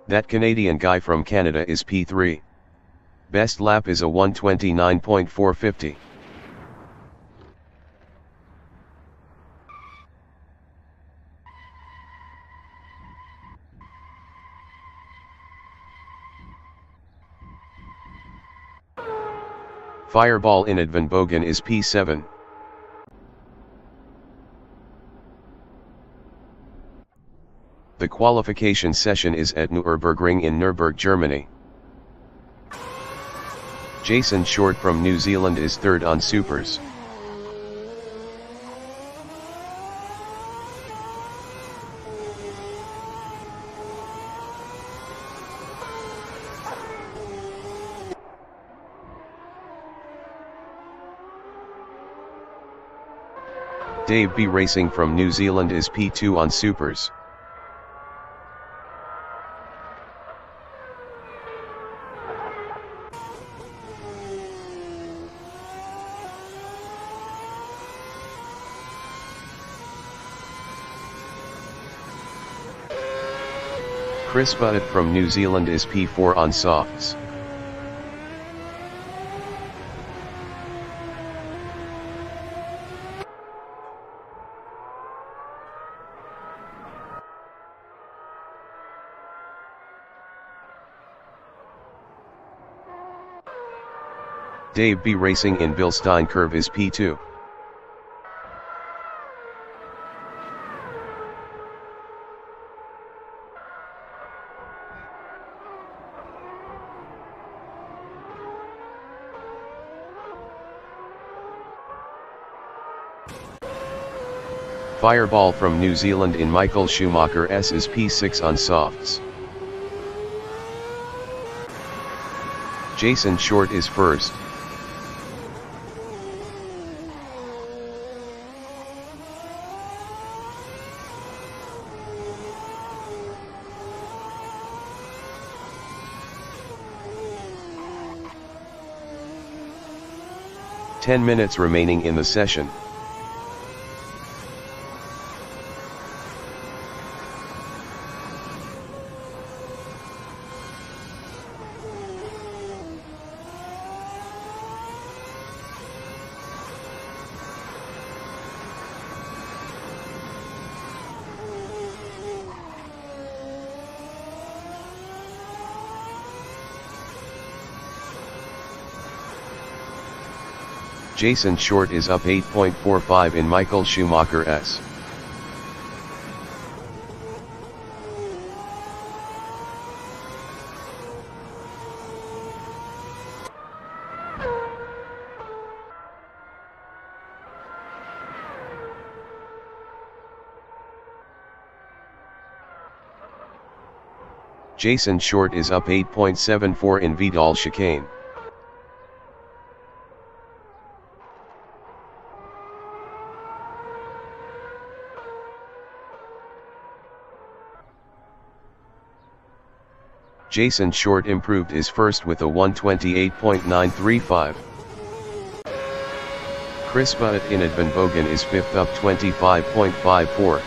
That Canadian guy from Canada is P3. Best lap is a 1:29.450. Fireball in Van Bogen is P7. The qualification session is at Nürburgring in Nürburgring, Germany. Jason Short from New Zealand is third on supers. Dave B. Racing from New Zealand is P2 on supers. Chris Butt from New Zealand is P4 on softs. Dave B. Racing in Bilstein Curve is P2. Fireball from New Zealand in Michael Schumacher S is P6 on softs. Jason Short is first. "10 minutes remaining in the session. Jason Short is up 8.45 in Michael Schumacher S. Jason Short is up 8.74 in Vidal chicane. Jason Short improved his first with a 1:28.935. Chris Butt in Van Bogen is fifth up 25.54.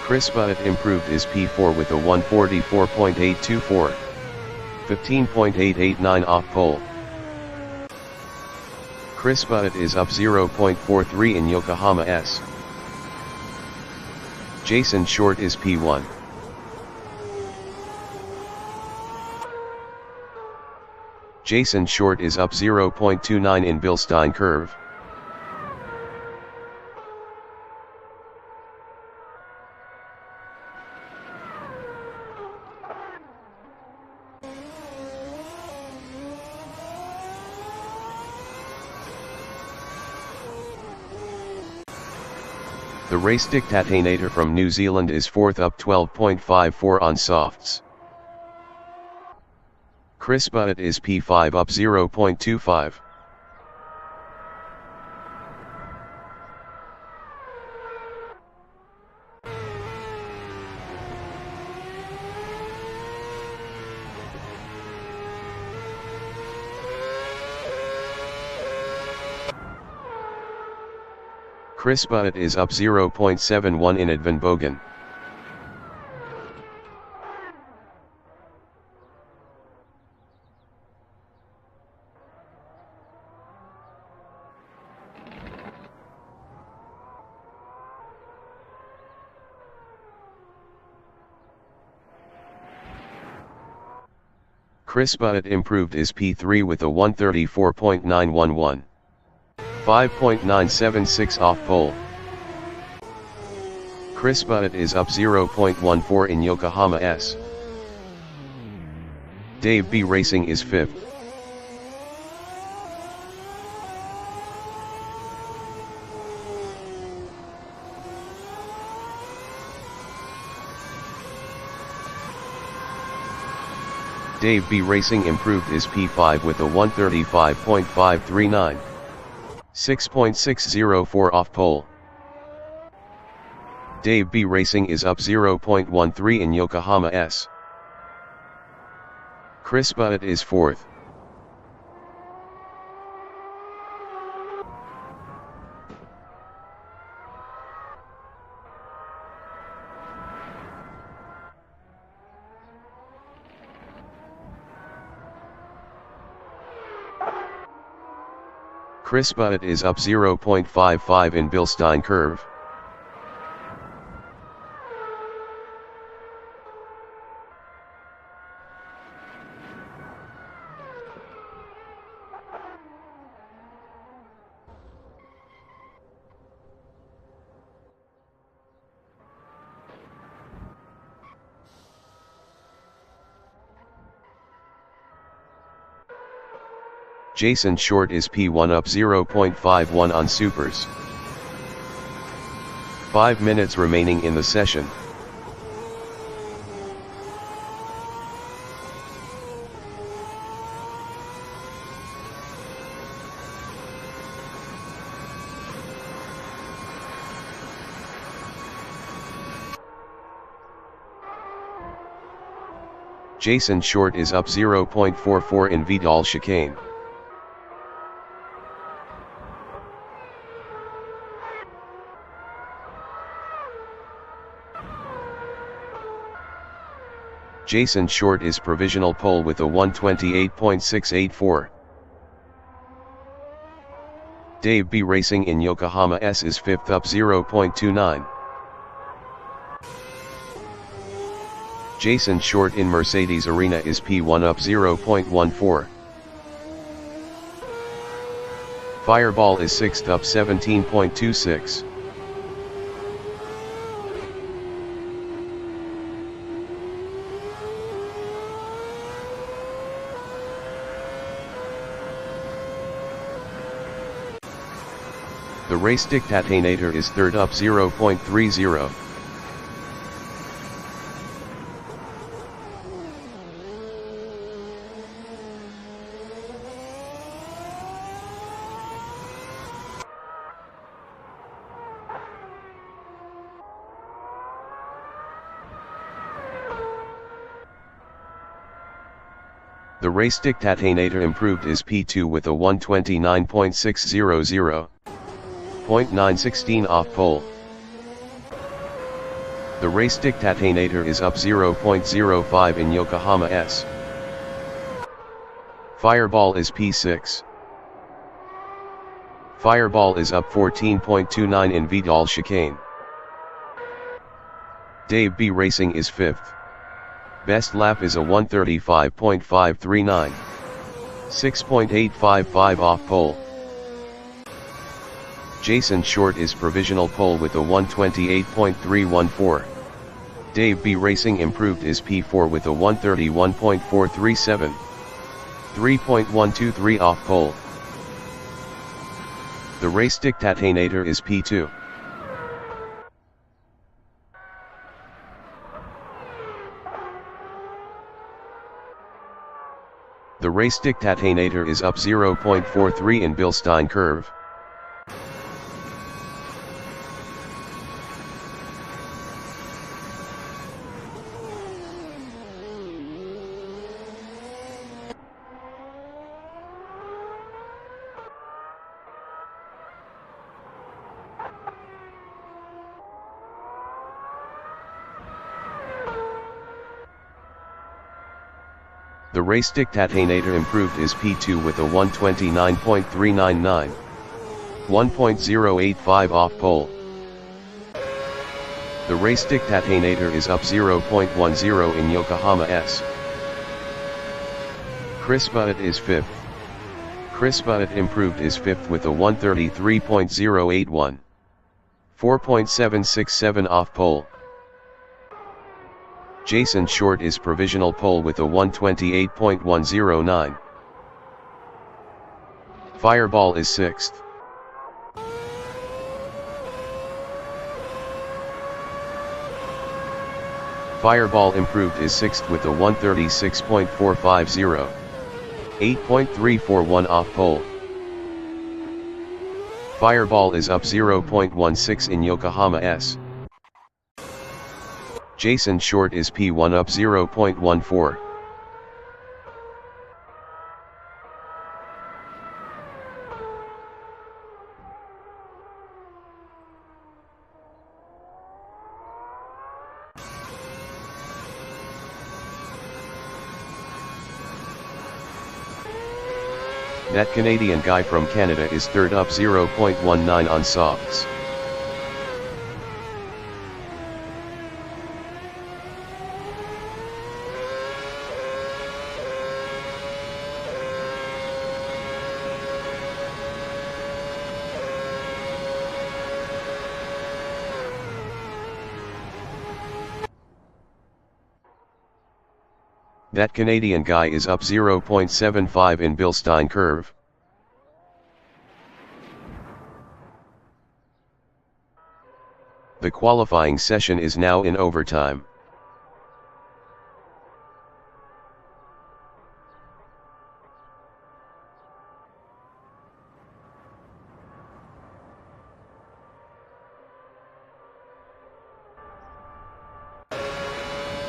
Chris Butt improved his P4 with a 1:44.824. 15.889 off pole. Chris Butt is up 0.43 in Yokohama S. Jason Short is P1. Jason Short is up 0.29 in Bilstein Curve. The race dictator from New Zealand is fourth up 12.54 on softs. Chris Butt is P5 up 0.25. Chris Butt is up 0.71 in Advenbogen. Chris Butt improved is P3 with a 134.911. 5.976 off pole. Chris Butt is up 0.14 in Yokohama S. Dave B Racing is 5th. Dave B Racing improved is P5 with a 135.539. 6.604 off pole. Dave B Racing is up 0.13 in Yokohama S. Chris Butt is 4th. Chris Butt is up 0.55 in Bilstein curve. Jason Short is P1 up 0.51 on supers. 5 minutes remaining in the session. Jason Short is up 0.44 in Vidal chicane. Jason Short is provisional pole with a 128.684. Dave B Racing in Yokohama S is 5th up 0.29. Jason Short in Mercedes Arena is P1 up 0.14. Fireball is 6th up 17.26. The race dictatinator is 3rd up 0.30. The race dictatinator improved is P2 with a 129.600. 0.916 off pole. The race dictatinator is up 0.05 in Yokohama S. Fireball is P6. Fireball is up 14.29 in Vidal chicane. Dave B Racing is 5th. Best lap is a 135.539. 6.855 off pole. Jason Short is provisional pole with a 128.314. Dave B Racing improved is P4 with a 131.437. 3.123 off pole. The race dictatinator is P2. The race dictator is up 0.43 in Bilstein curve. The race dictator improved is P2 with a 129.399. 1.085 off pole. The race dictator is up 0.10 in Yokohama S. Chris Butt is 5th. Chris Butt improved is 5th with a 133.081. 4.767 off pole. Jason Short is provisional pole with a 128.109. Fireball is 6th. Fireball improved is 6th with a 136.450. 8.341 off pole. Fireball is up 0.16 in Yokohama S. Jason Short is P1 up 0.14. That Canadian guy from Canada is 3rd up 0.19 on softs. That Canadian guy is up 0.75 in Bilstein curve. The qualifying session is now in overtime.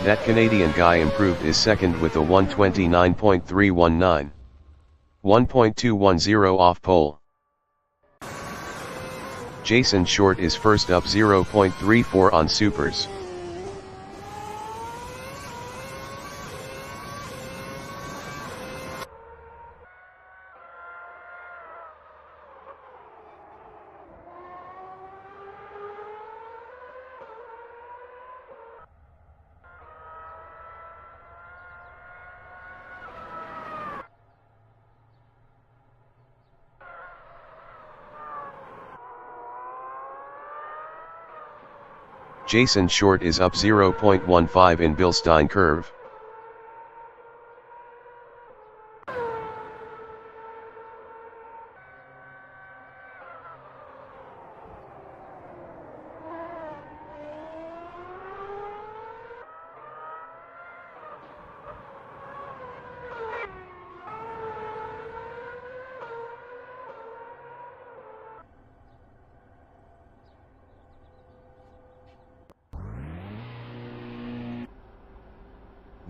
That Canadian guy improved is 2nd with a 129.319. 1.210 off pole. Jason Short is 1st up 0.34 on supers. Jason Short is up 0.15 in Bilstein curve.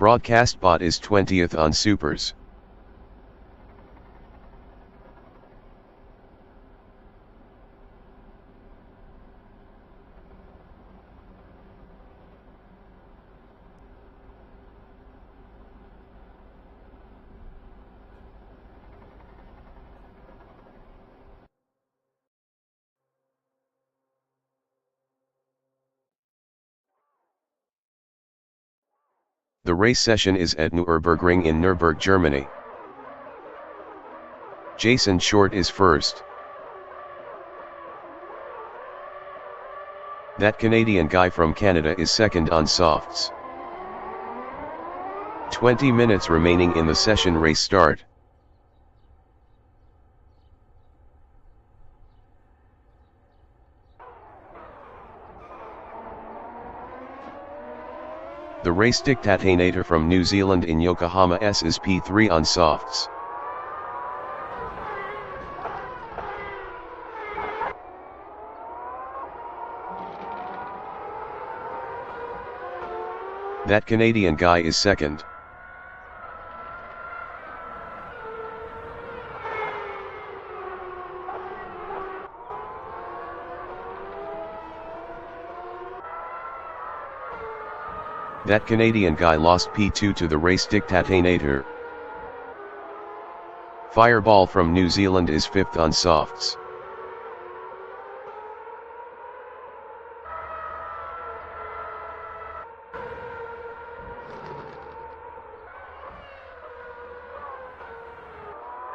Broadcast bot is 20th on supers. The race session is at Nürburgring in Nürburgring, Germany. Jason Short is 1st. That Canadian guy from Canada is 2nd on softs. 20 minutes remaining in the session. Race start. The race dictator from New Zealand in Yokohama S is P3 on softs. That Canadian guy is second. That Canadian guy lost P2 to the race dictator. Fireball from New Zealand is fifth on softs.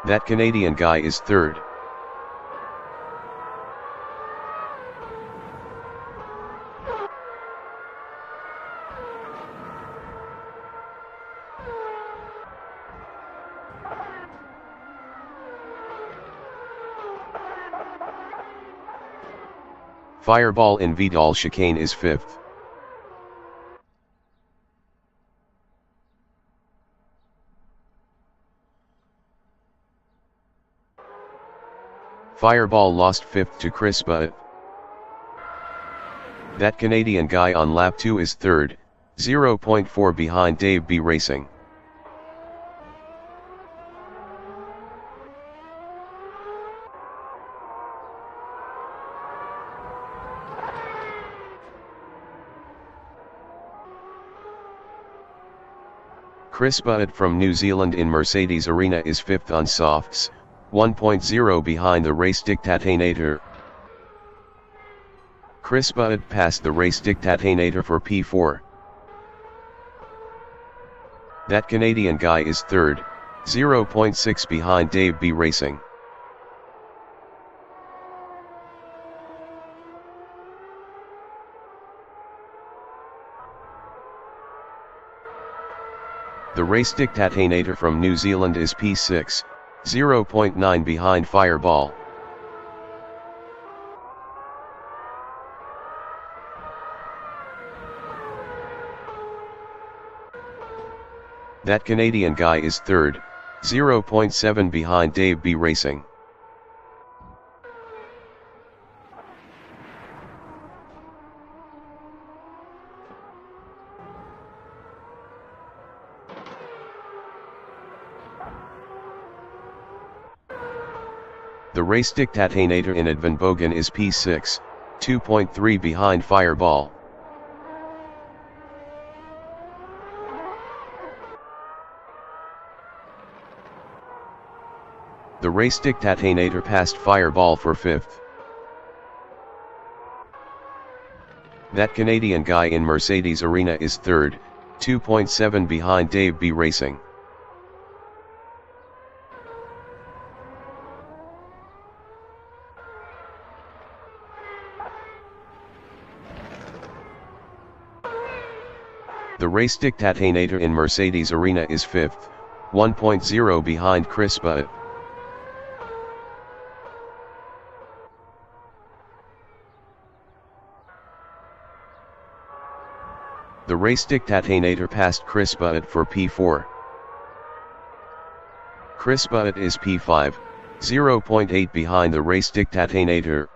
That Canadian guy is third. Fireball in Vidal chicane is fifth. Fireball lost fifth to Crispa. That Canadian guy on lap 2 is third, 0.4 behind Dave B Racing. Crispa from New Zealand in Mercedes Arena is fifth on softs, 1.0 behind the race dictator. Crispa passed the race dictator for P4. That Canadian guy is third, 0.6 behind Dave B Racing. The race dictator from New Zealand is P6, 0.9 behind Fireball. That Canadian guy is third, 0.7 behind Dave B Racing. The race dictator in Advenbogen is P6, 2.3 behind Fireball. The race dictator passed Fireball for fifth. That Canadian guy in Mercedes Arena is third, 2.7 behind Dave B Racing. The race dictator in Mercedes Arena is fifth, 1.0 behind Crispa. The race dictator passed Crispa for P4. Crispa is P5, 0.8 behind the race dictator.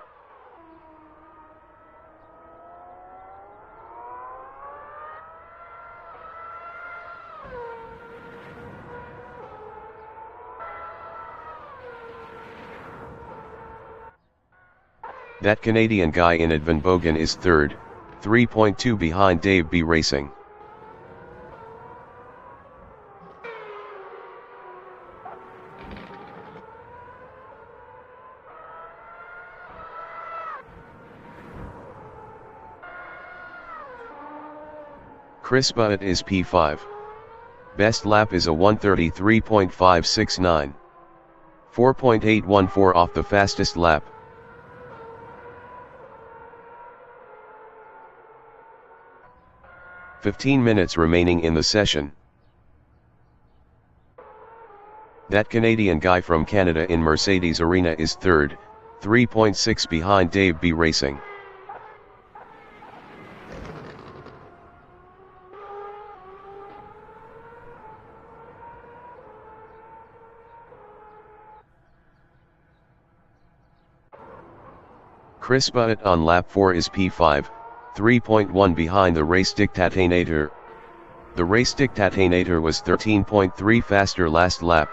That Canadian guy in Advenbogen is third, 3.2 behind Dave B Racing. Crispa is P5. Best lap is a 1:33.569. 4.814 off the fastest lap. "15 minutes remaining in the session." That Canadian guy from Canada in Mercedes Arena is third, 3.6 behind Dave B Racing. Chris Butt on lap 4 is P5, 3.1 behind the race dictatinator. The race dictatinator was 13.3 faster last lap.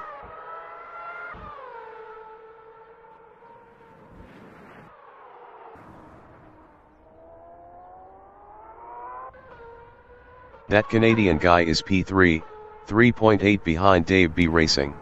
That Canadian guy is P3, 3.8 behind Dave B Racing.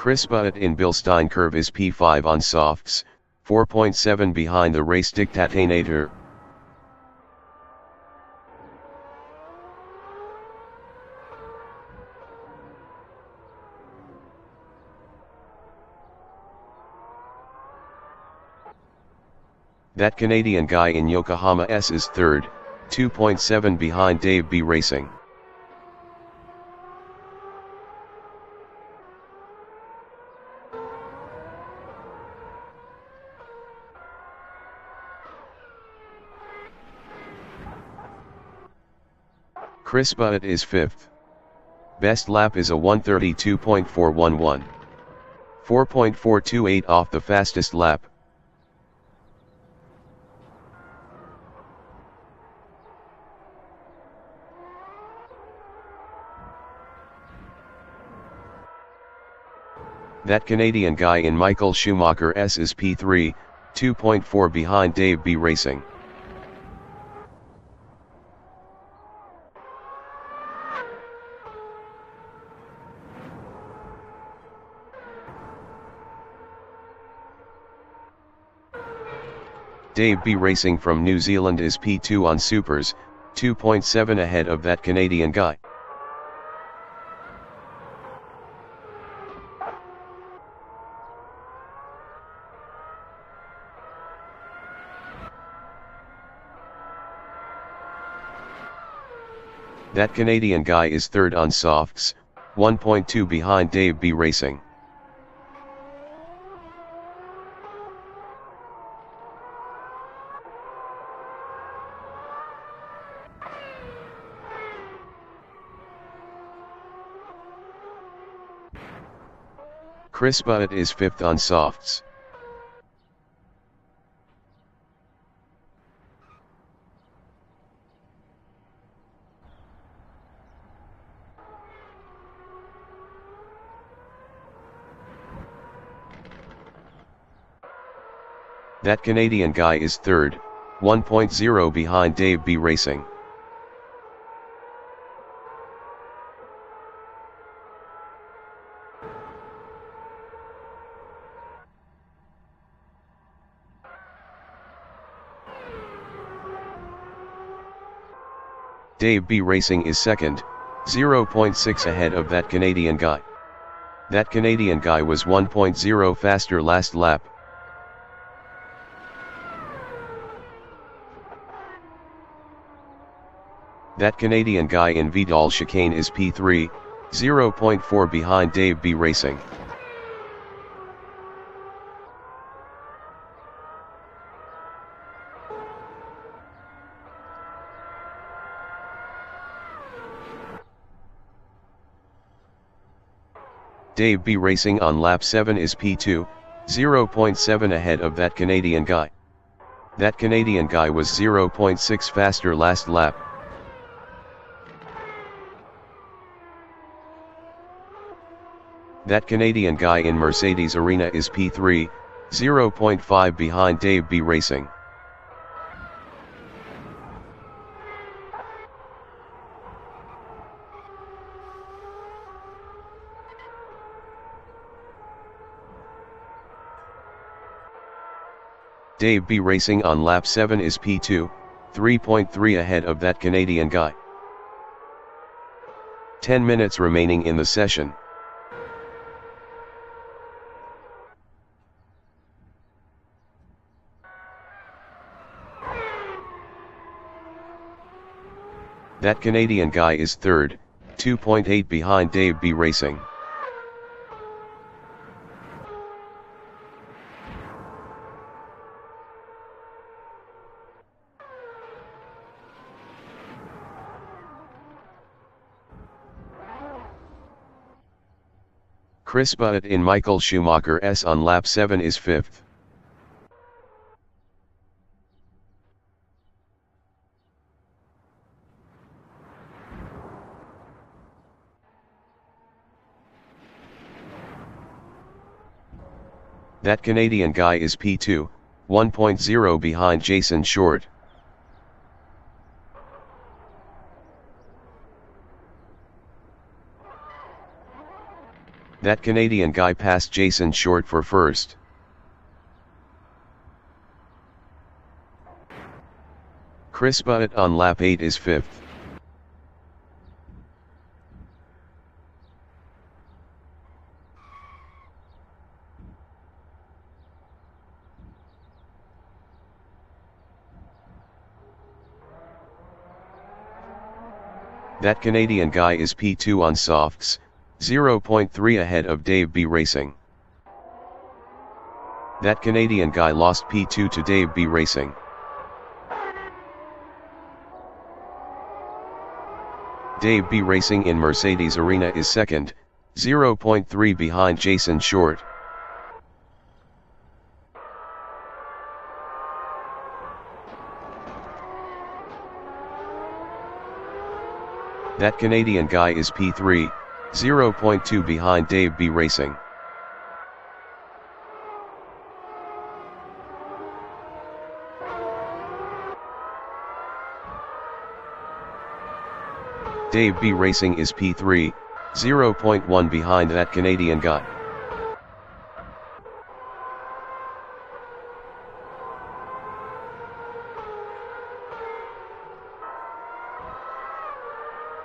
Chris Butt in Bill Stein curve is P5 on softs, 4.7 behind the race dictatinator. That Canadian guy in Yokohama S is third, 2.7 behind Dave B Racing. Chris Butt is fifth. Best lap is a 1:32.411. 4.428 off the fastest lap. That Canadian guy in Michael Schumacher S is P3, 2.4 behind Dave B Racing. Dave B Racing from New Zealand is P2 on supers, 2.7 ahead of that Canadian guy. That Canadian guy is third on softs, 1.2 behind Dave B Racing. Chris Butt is fifth on softs. That Canadian guy is third, 1.0 behind Dave B Racing. Dave B Racing is second, 0.6 ahead of that Canadian guy. That Canadian guy was 1.0 faster last lap. That Canadian guy in Vidal chicane is P3, 0.4 behind Dave B Racing. Dave B Racing on lap 7 is P2, 0.7 ahead of that Canadian guy. That Canadian guy was 0.6 faster last lap. That Canadian guy in Mercedes Arena is P3, 0.5 behind Dave B Racing. Dave B Racing on lap 7 is P2, 3.3 ahead of that Canadian guy. 10 minutes remaining in the session. That Canadian guy is third, 2.8 behind Dave B Racing. Chris Butt in Michael Schumacher S on lap 7 is 5th. That Canadian guy is P2, 1.0 behind Jason Short. That Canadian guy passed Jason Short for first. Chris Butt on lap 8 is 5th. That Canadian guy is P2 on softs, 0.3 ahead of Dave B Racing. That Canadian guy lost P2 to Dave B Racing. Dave B Racing in Mercedes Arena is second, 0.3 behind Jason Short. That Canadian guy is P3, 0.2 behind Dave B Racing. Dave B Racing is P3, 0.1 behind that Canadian guy.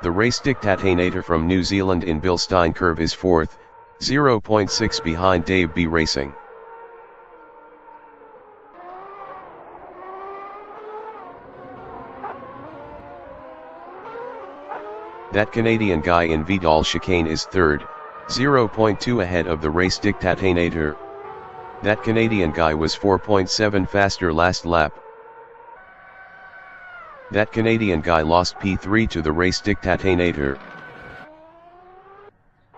The race dictator from New Zealand in Bilstein Curve is 4th, 0.6 behind Dave B Racing. That Canadian guy in Vidal Chicane is 3rd, 0.2 ahead of the race dictator. That Canadian guy was 4.7 faster last lap. That Canadian guy lost P3 to the race dictator.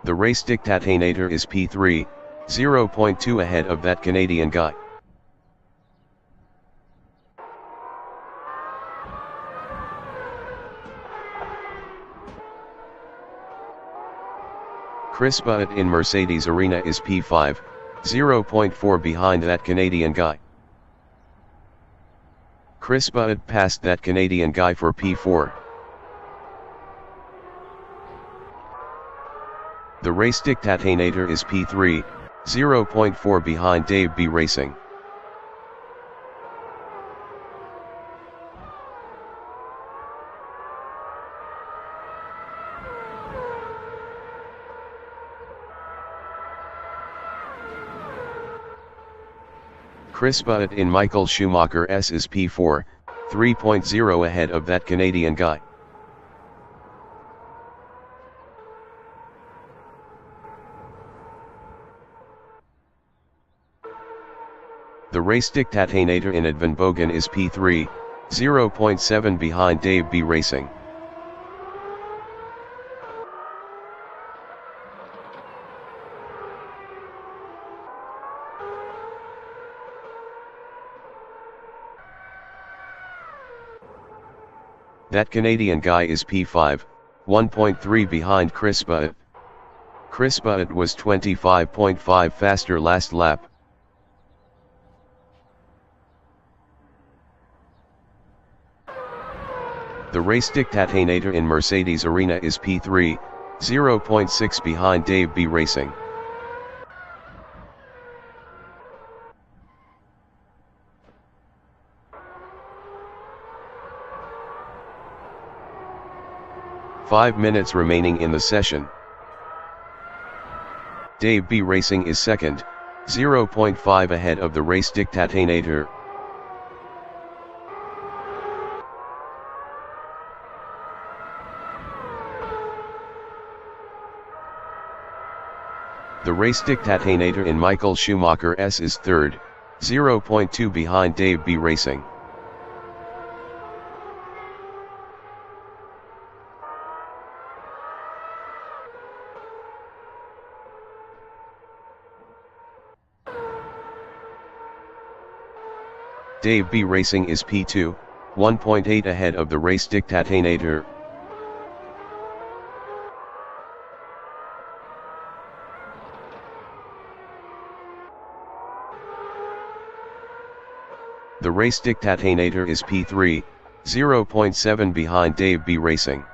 The race dictator is P3, 0.2 ahead of that Canadian guy. Chris Butt in Mercedes Arena is P5, 0.4 behind that Canadian guy. Chris Butt passed that Canadian guy for P4. The race dictator is P3, 0.4 behind Dave B Racing. Chris Butt in Michael Schumacher S is P4, 3.0 ahead of that Canadian guy. The race dictator in Van Bogen is P3, 0.7 behind Dave B Racing. That Canadian guy is P5, 1.3 behind Chris Butt. Chris Butt was 25.5 faster last lap. The race dictator in Mercedes Arena is P3, 0.6 behind Dave B Racing. Five minutes remaining in the session. Dave B Racing is second, 0.5 ahead of the race dictator. The race dictator in Michael Schumacher S is third, 0.2 behind Dave B Racing. Dave B Racing is P2, 1.8 ahead of the race dictator. The race dictator is P3, 0.7 behind Dave B Racing.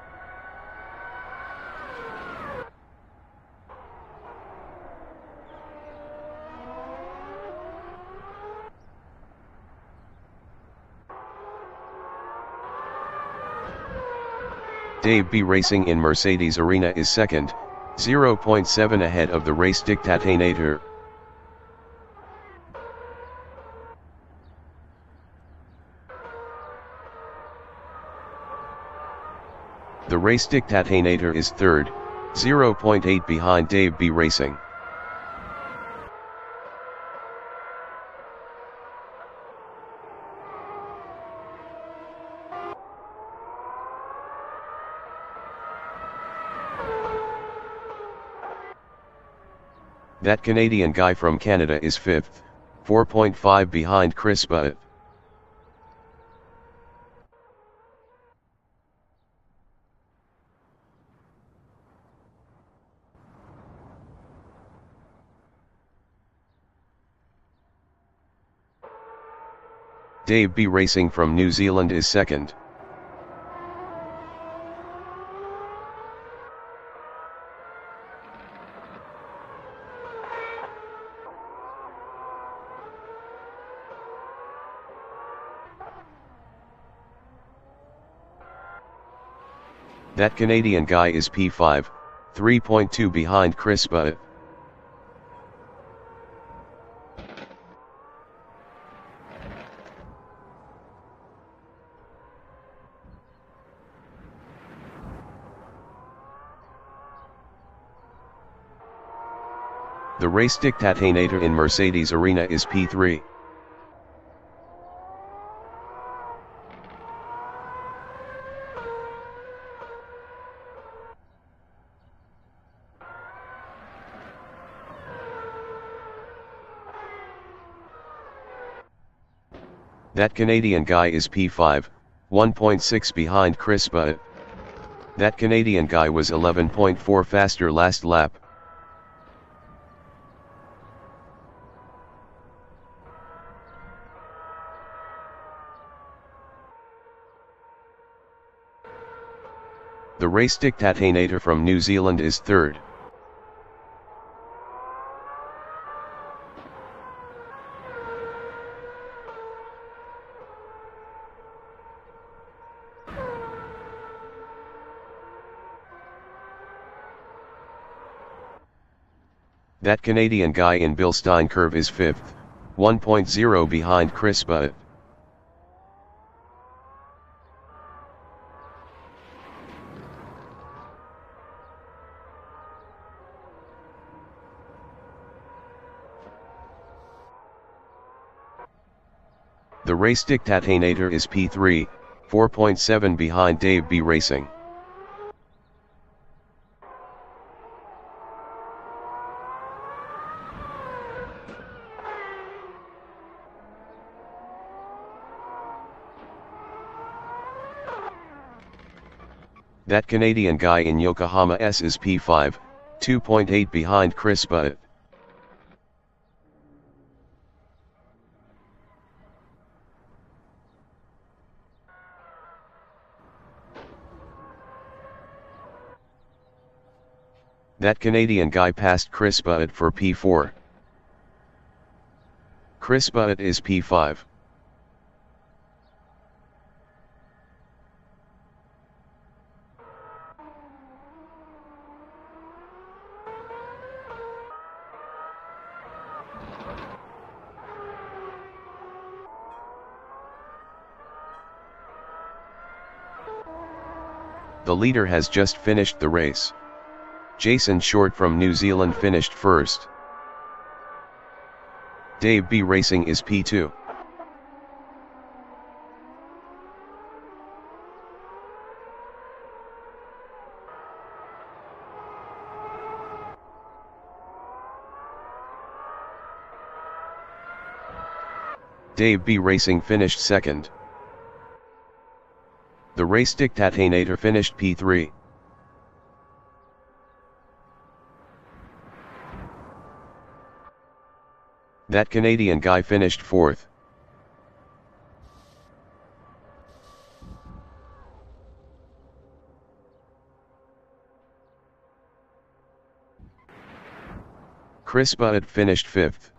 Dave B Racing in Mercedes Arena is second, 0.7 ahead of the race dictator. The race dictator is third, 0.8 behind Dave B Racing. That Canadian guy from Canada is fifth, 4.5 behind Chris Butt. Dave B Racing from New Zealand is second. That Canadian guy is P5, 3.2 behind Chris Butt. The race dictator in Mercedes Arena is P3. That Canadian guy is P5, 1.6 behind Chris Butt. That Canadian guy was 11.4 faster last lap. The race dictator from New Zealand is third. That Canadian guy in Bilstein curve is fifth, 1.0 behind Chris Butt. The race dictator is P3, 4.7 behind Dave B Racing. That Canadian guy in Yokohama S is P5, 2.8 behind Chris Butt. That Canadian guy passed Chris Butt for P4. Chris Butt is P5. The leader has just finished the race. Jason Short from New Zealand finished first. Dave B Racing is P2. Dave B Racing finished second. The race dictator finished P3. That Canadian guy finished fourth. Chris Butt finished fifth.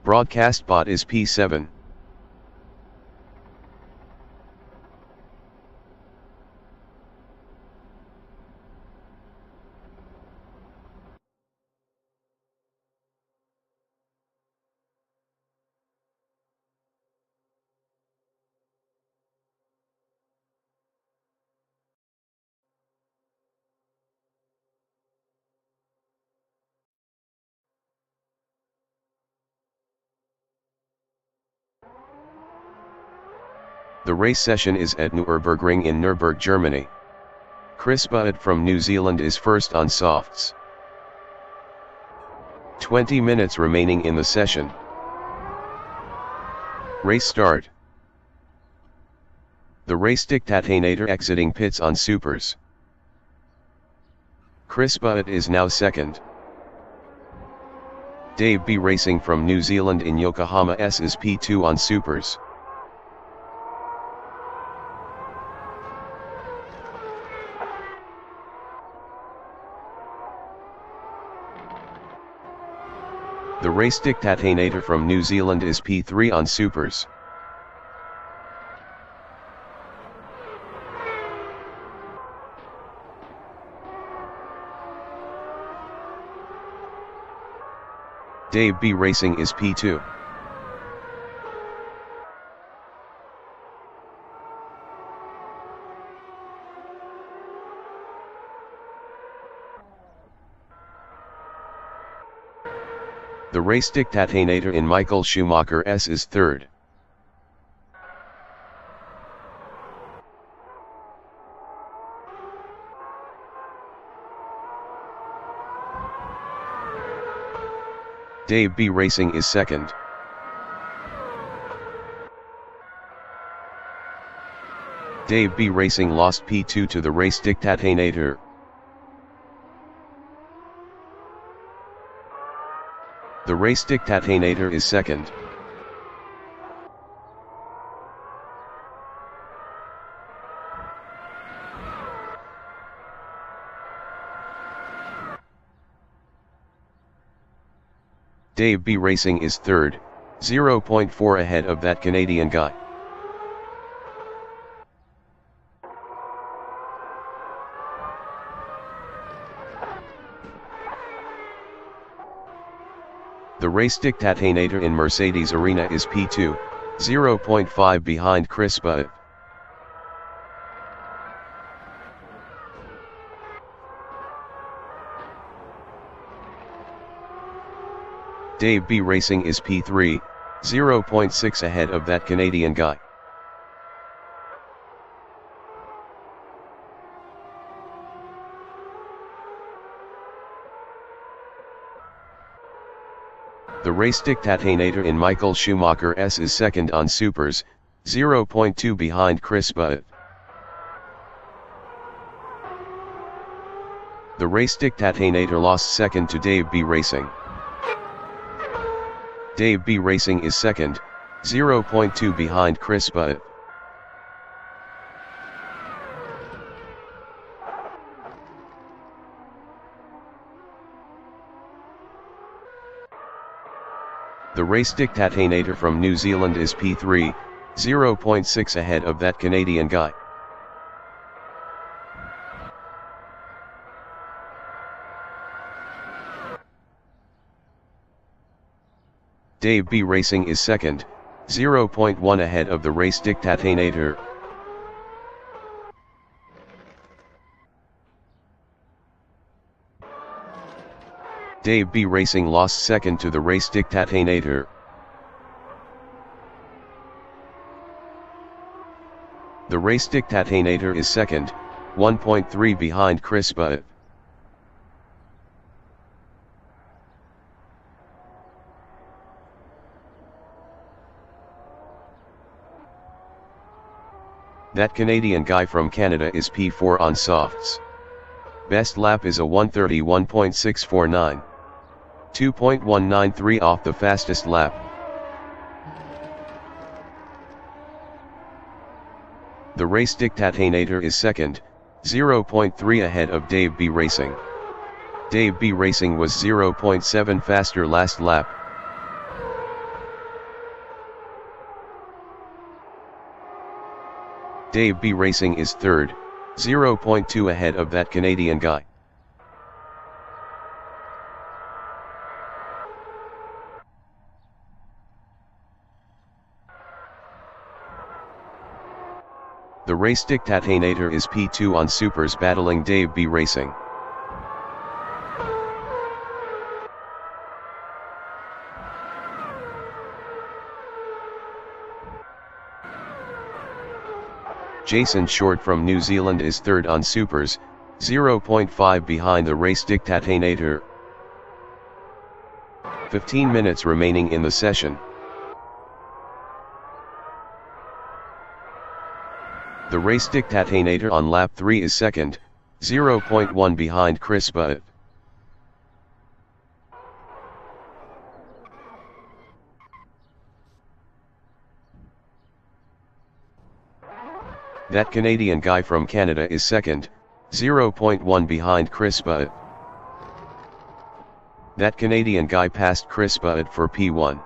Broadcast bot is P7. The race session is at Nürburgring in Nürburgring, Germany. Chris Butt from New Zealand is first on softs. 20 minutes remaining in the session. Race start. The race dictator exiting pits on supers. Chris Butt is now second. Dave B Racing from New Zealand in Yokohama S is P2 on supers. The race dictator from New Zealand is P3 on supers. Dave B Racing is P2. The race dictator in Michael Schumacher S is third. Dave B Racing is second. Dave B Racing lost P2 to the race dictator. The race dictator is second. Dave B Racing is third, 0.4 ahead of that Canadian guy. The race dictator in Mercedes Arena is P2, 0.5 behind Chris Butt. Dave B Racing is P3, 0.6 ahead of that Canadian guy. The race dictator in Michael Schumacher S is second on supers, 0.2 behind Chris Butt. The race dictator lost second to Dave B Racing. Dave B Racing is second, 0.2 behind Chris Butt. The race dictatinator from New Zealand is P3, 0.6 ahead of that Canadian guy. Dave B Racing is second, 0.1 ahead of the race dictatinator. Dave B Racing lost second to the race dictatinator. The race dictatinator is second, 1.3 behind Chris Butt. That Canadian guy from Canada is P4 on softs. Best lap is a 1:31.649. 2.193 off the fastest lap. The race dictatinator is second, 0.3 ahead of Dave B Racing. Dave B Racing was 0.7 faster last lap. Dave B Racing is third, 0.2 ahead of that Canadian guy. The race dictatinator is P2 on supers battling Dave B Racing. Jason Short from New Zealand is third on supers, 0.5 behind the race dictatinator. 15 minutes remaining in the session. The race dictatinator on lap 3 is second, 0.1 behind Chris Butt. That Canadian guy from Canada is second, 0.1 behind Chris Butt. That Canadian guy passed Chris Butt for P1.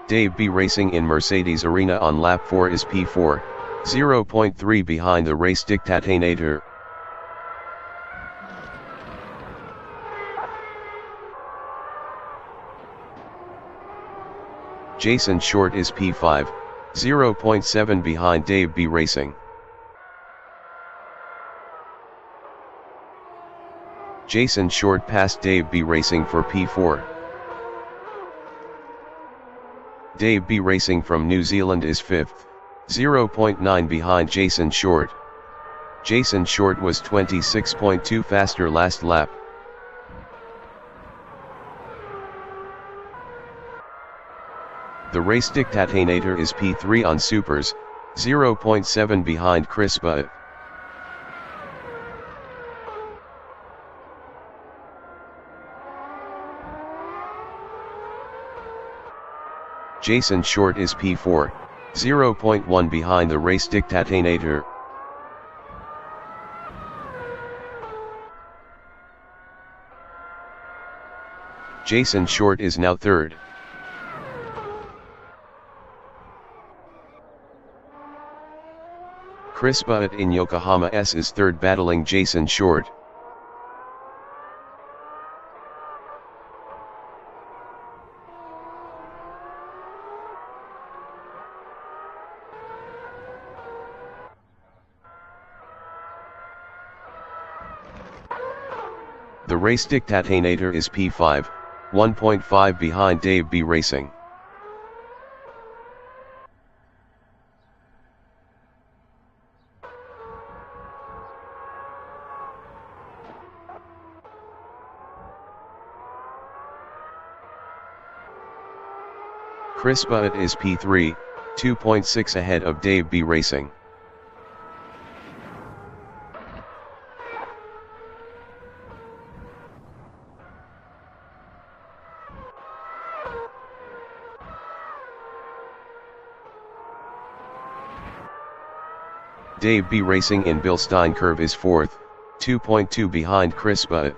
Dave B Racing in Mercedes Arena on lap 4 is P4, 0.3 behind the race dictatinator. Jason Short is P5, 0.7 behind Dave B Racing. Jason Short passed Dave B Racing for P4. Dave B Racing from New Zealand is 5th, 0.9 behind Jason Short. Jason Short was 26.2 faster last lap. The race dictatinator is P3 on supers, 0.7 behind Chris Butt. Jason Short is P4, 0.1 behind the race dictatinator. Jason Short is now third. Chris Butt in Yokohama S is third battling Jason Short. The race dictatinator is P5, 1.5 behind Dave B Racing. Chris Butt is P3, 2.6 ahead of Dave B Racing. Dave B Racing in Bilstein Curve is 4th, 2.2 behind Chris Butt.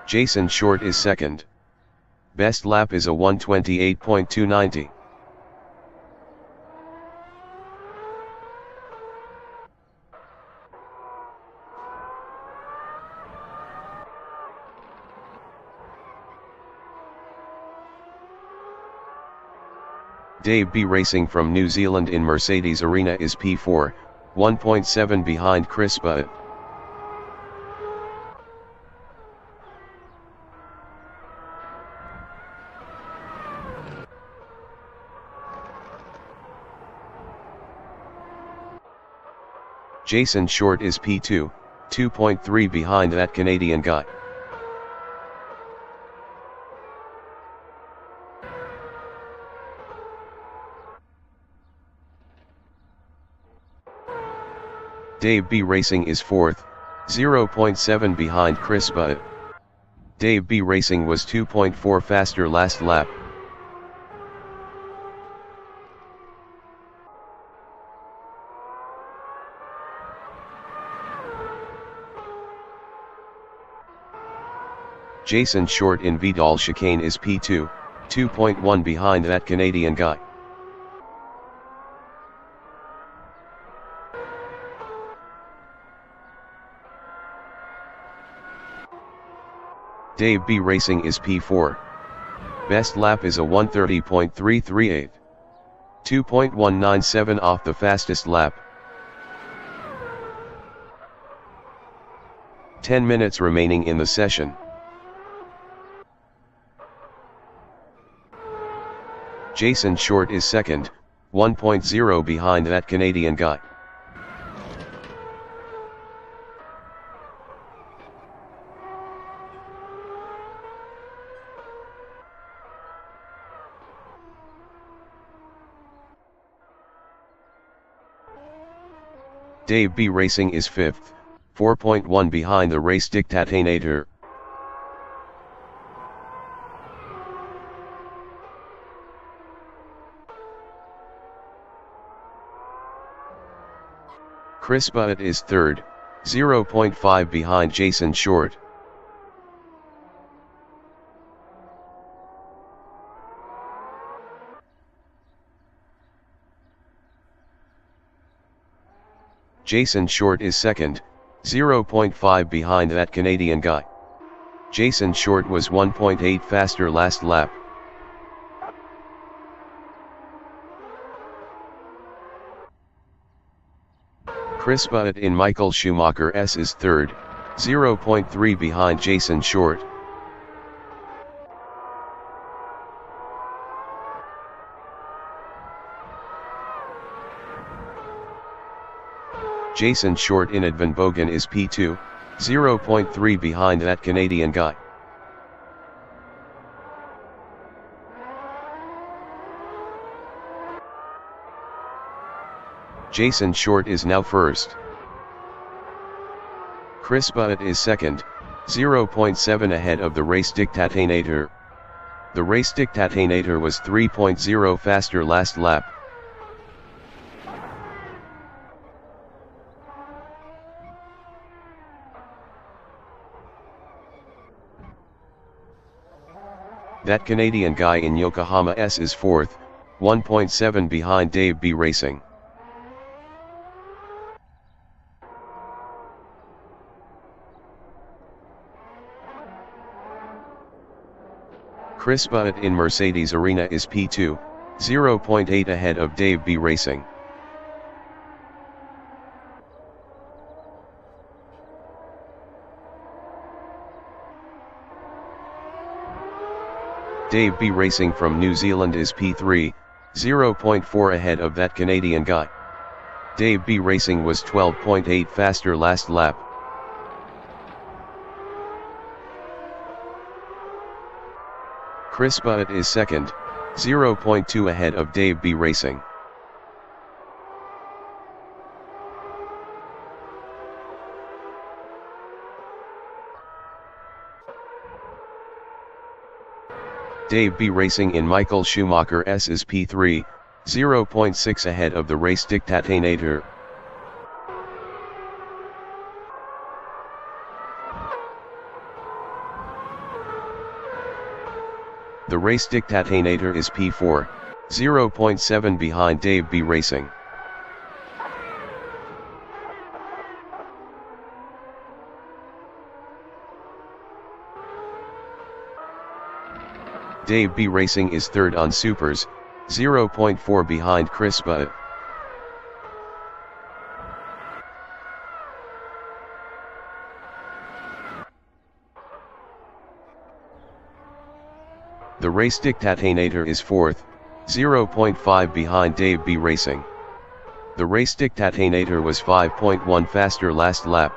Jason Short is second. Best lap is a 1:28.290. Dave B Racing from New Zealand in Mercedes Arena is P4, 1.7 behind Chris Butt. Jason Short is P2, 2.3 behind that Canadian guy. Dave B Racing is 4th, 0.7 behind Chris Butt. Dave B Racing was 2.4 faster last lap. Jason Short in Vidal chicane is P2, 2.1 behind that Canadian guy. Dave B Racing is P4. Best lap is a 1:30.338. 2.197 off the fastest lap. 10 minutes remaining in the session. Jason Short is second, 1.0 behind that Canadian guy. Dave B Racing is 5th, 4.1 behind the race dictator. Chris Butt is 3rd, 0.5 behind Jason Short. Jason Short is second, 0.5 behind that Canadian guy. Jason Short was 1.8 faster last lap. Chris Butt in Michael Schumacher S is third, 0.3 behind Jason Short. Jason Short in Van Bogen is P2, 0.3 behind that Canadian guy. Jason Short is now first. Chris Butt is second, 0.7 ahead of the race dictator. The race dictator was 3.0 faster last lap. That Canadian guy in Yokohama S is 4th, 1.7 behind Dave B Racing. Chris Butt in Mercedes Arena is P2, 0.8 ahead of Dave B Racing. Dave B Racing from New Zealand is P3, 0.4 ahead of that Canadian guy. Dave B Racing was 12.8 faster last lap. Chris Butt is second, 0.2 ahead of Dave B Racing. Dave B Racing in Michael Schumacher S is P3, 0.6 ahead of the race dictator. The race dictator is P4, 0.7 behind Dave B Racing. Dave B Racing is third on Supers, 0.4 behind Chris Butt. The race dictator is fourth, 0.5 behind Dave B Racing. The race dictator was 5.1 faster last lap.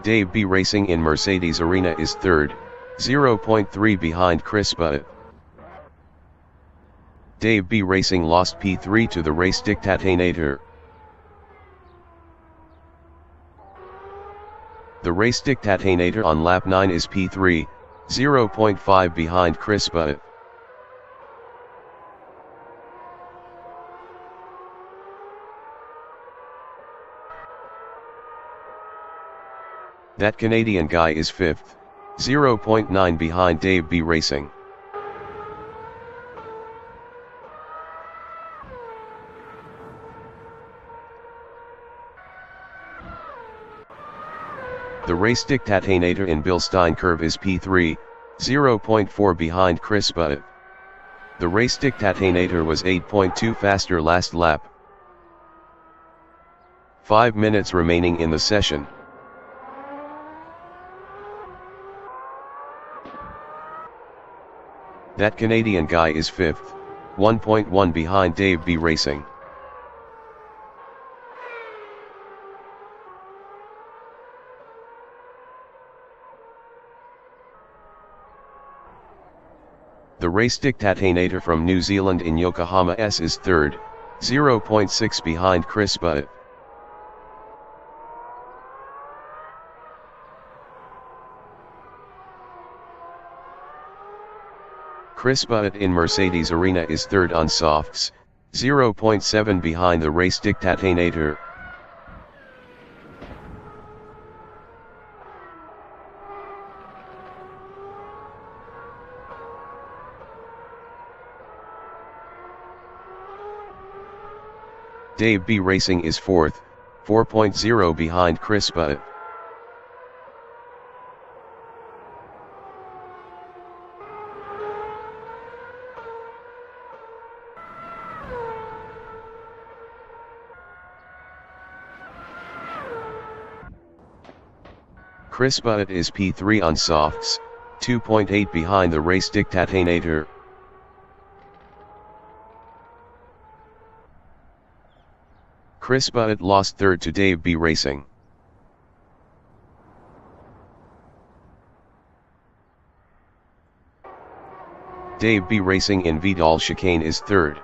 Dave B Racing in Mercedes Arena is third, 0.3 behind Chris Butt. Dave B Racing lost P3 to the race dictator. The race dictator on lap 9 is P3, 0.5 behind Chris Butt. That Canadian guy is fifth, 0.9 behind Dave B Racing. The race dictator in Bilstein curve is P3, 0.4 behind Chris Butt. The race dictator was 8.2 faster last lap. 5 minutes remaining in the session. That Canadian guy is fifth, 1.1 behind Dave B Racing. The race dictator from New Zealand in Yokohama S is third, 0.6 behind Chris Butt. Chris Butt in Mercedes Arena is third on softs, 0.7 behind the race dictator. Dave B Racing is fourth, 4.0 behind Chris Butt. Chris Butt is P3 on softs, 2.8 behind the race dictator. Chris Butt lost third to Dave B Racing. Dave B Racing in Vidal chicane is third.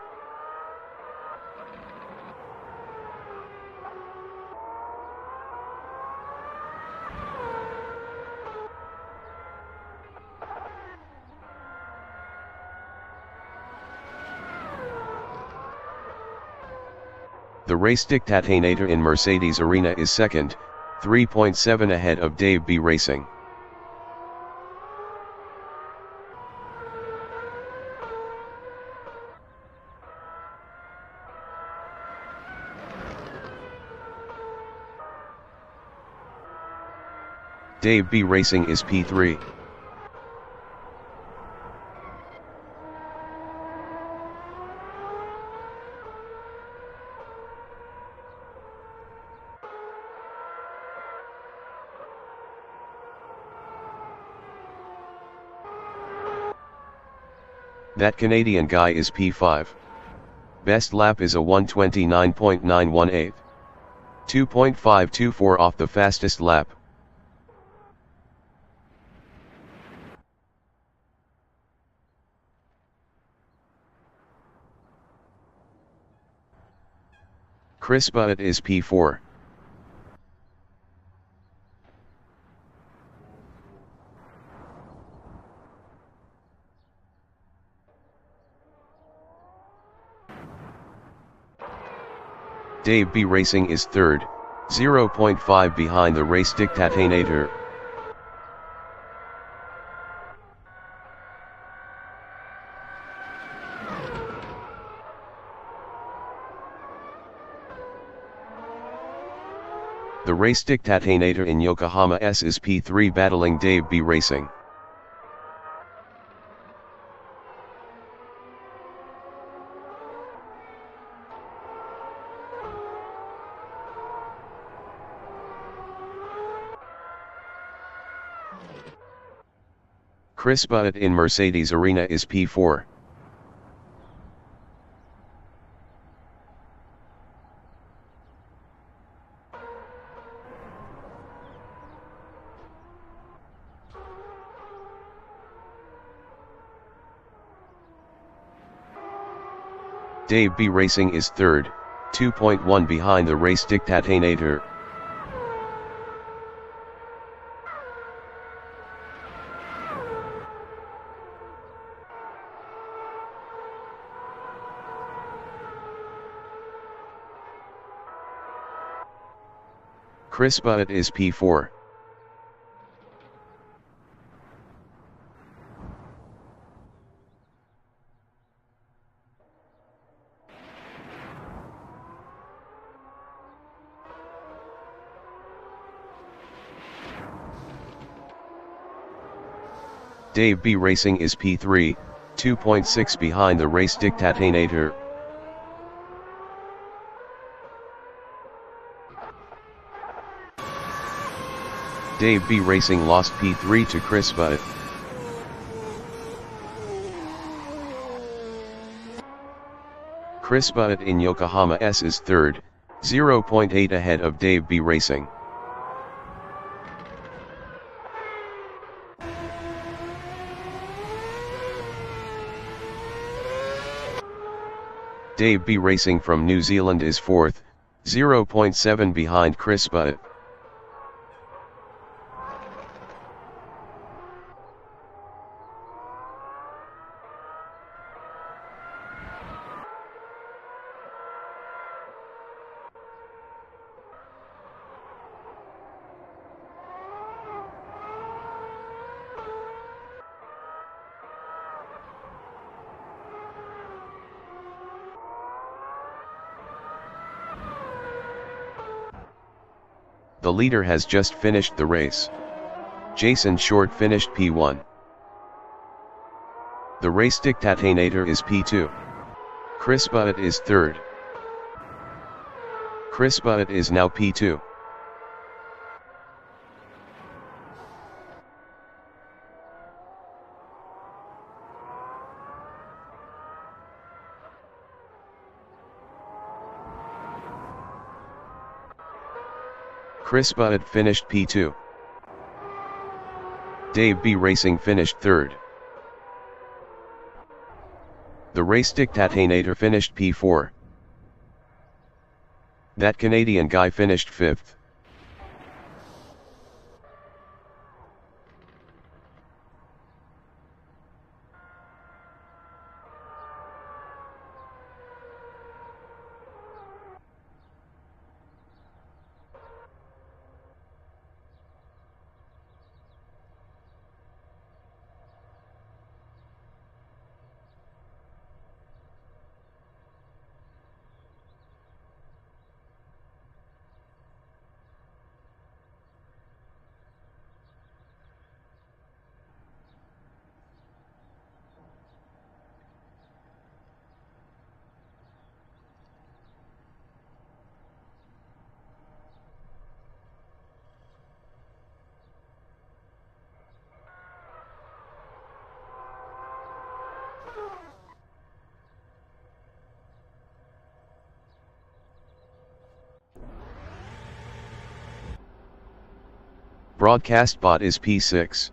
The race dictator in Mercedes Arena is second, 3.7 ahead of Dave B Racing. Dave B Racing is P3. That Canadian guy is P5. Best lap is a 1:29.918. 2.524 off the fastest lap. Chris Butt is P4. Dave B Racing is third, 0.5 behind the race dictator. The race dictator in Yokohama S is P3 battling Dave B Racing. Chris Butt in Mercedes Arena is P4. Dave B Racing is third, 2.1 behind the race dictator. Chris Butt is P4. Dave B Racing is P3, 2.6 behind the race dictator. Dave B Racing lost P3 to Chris Butt. Chris Butt in Yokohama S is third, 0.8 ahead of Dave B Racing. Dave B Racing from New Zealand is fourth, 0.7 behind Chris Butt. The leader has just finished the race. Jason Short finished P1. The race dictator is P2. Chris Butt is third. Chris Butt is now P2. Chris Butt finished P2. Dave B Racing finished third. The race dictator finished P4. That Canadian guy finished fifth. Broadcast bot is P6.